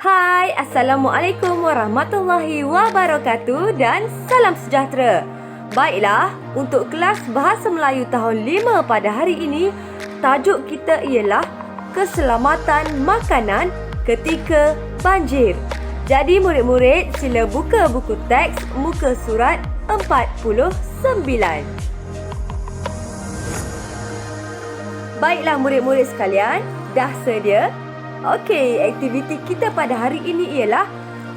Hai, Assalamualaikum warahmatullahi wabarakatuh dan salam sejahtera. Baiklah, untuk kelas Bahasa Melayu tahun 5 pada hari ini, tajuk kita ialah Keselamatan Makanan Ketika Banjir. Jadi murid-murid sila buka buku teks muka surat 49. Baiklah murid-murid sekalian, dah sedia? Okey, aktiviti kita pada hari ini ialah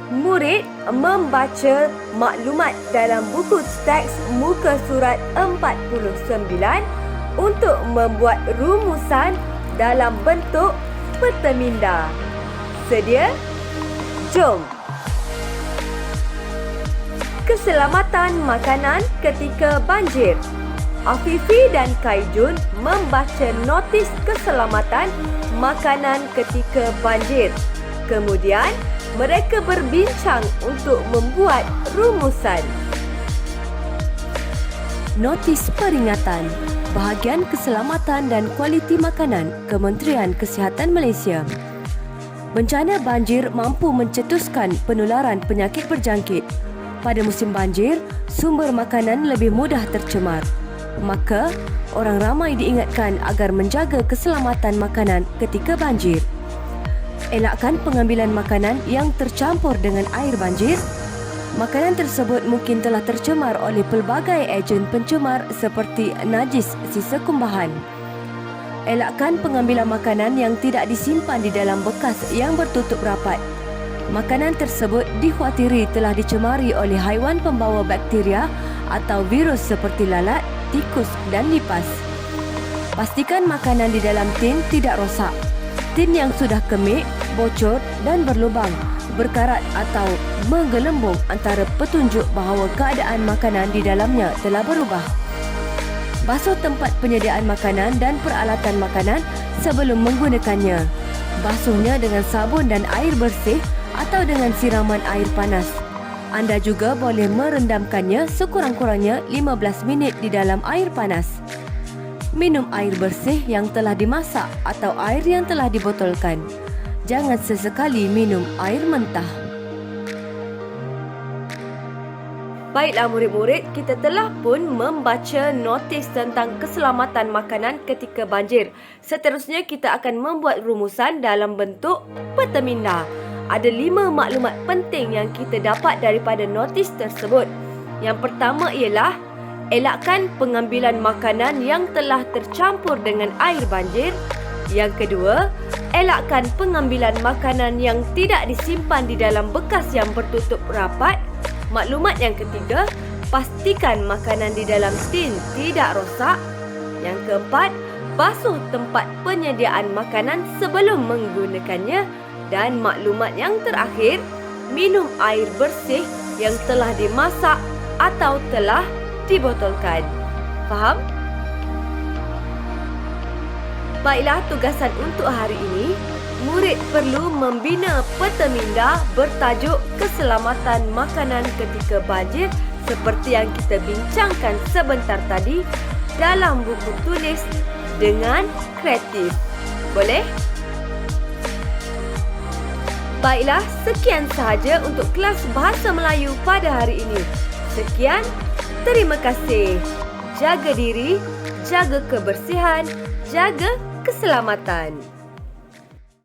murid membaca maklumat dalam buku teks muka surat 49 untuk membuat rumusan dalam bentuk peta minda. Sedia? Jom! Keselamatan makanan ketika banjir. Afifi dan Kaijun membaca notis keselamatan makanan ketika banjir. Kemudian, mereka berbincang untuk membuat rumusan. Notis peringatan Bahagian Keselamatan dan Kualiti Makanan Kementerian Kesihatan Malaysia. Bencana banjir mampu mencetuskan penularan penyakit berjangkit. Pada musim banjir, sumber makanan lebih mudah tercemar. Maka, orang ramai diingatkan agar menjaga keselamatan makanan ketika banjir. Elakkan pengambilan makanan yang tercampur dengan air banjir. Makanan tersebut mungkin telah tercemar oleh pelbagai ejen pencemar seperti najis sisa kumbahan. Elakkan pengambilan makanan yang tidak disimpan di dalam bekas yang bertutup rapat. Makanan tersebut dikhawatiri telah dicemari oleh haiwan pembawa bakteria atau virus seperti lalat, tikus dan lipas. Pastikan makanan di dalam tin tidak rosak. Tin yang sudah kemik, bocor dan berlubang, berkarat atau menggelembung antara petunjuk bahawa keadaan makanan di dalamnya telah berubah. Basuh tempat penyediaan makanan dan peralatan makanan sebelum menggunakannya. Basuhnya dengan sabun dan air bersih atau dengan siraman air panas. Anda juga boleh merendamkannya sekurang-kurangnya 15 minit di dalam air panas. Minum air bersih yang telah dimasak atau air yang telah dibotolkan. Jangan sesekali minum air mentah. Baiklah murid-murid, kita telah pun membaca notis tentang keselamatan makanan ketika banjir. Seterusnya kita akan membuat rumusan dalam bentuk peta minda. Ada 5 maklumat penting yang kita dapat daripada notis tersebut. Yang pertama ialah elakkan pengambilan makanan yang telah tercampur dengan air banjir. Yang kedua, elakkan pengambilan makanan yang tidak disimpan di dalam bekas yang bertutup rapat. Maklumat yang ketiga, pastikan makanan di dalam tin tidak rosak. Yang keempat, basuh tempat penyediaan makanan sebelum menggunakannya. Dan maklumat yang terakhir, minum air bersih yang telah dimasak atau telah dibotolkan. Faham? Baiklah, tugasan untuk hari ini, murid perlu membina peta minda bertajuk Keselamatan Makanan Ketika Banjir seperti yang kita bincangkan sebentar tadi dalam buku tulis dengan kreatif. Boleh? Baiklah, sekian sahaja untuk kelas Bahasa Melayu pada hari ini. Sekian, terima kasih. Jaga diri, jaga kebersihan, jaga keselamatan.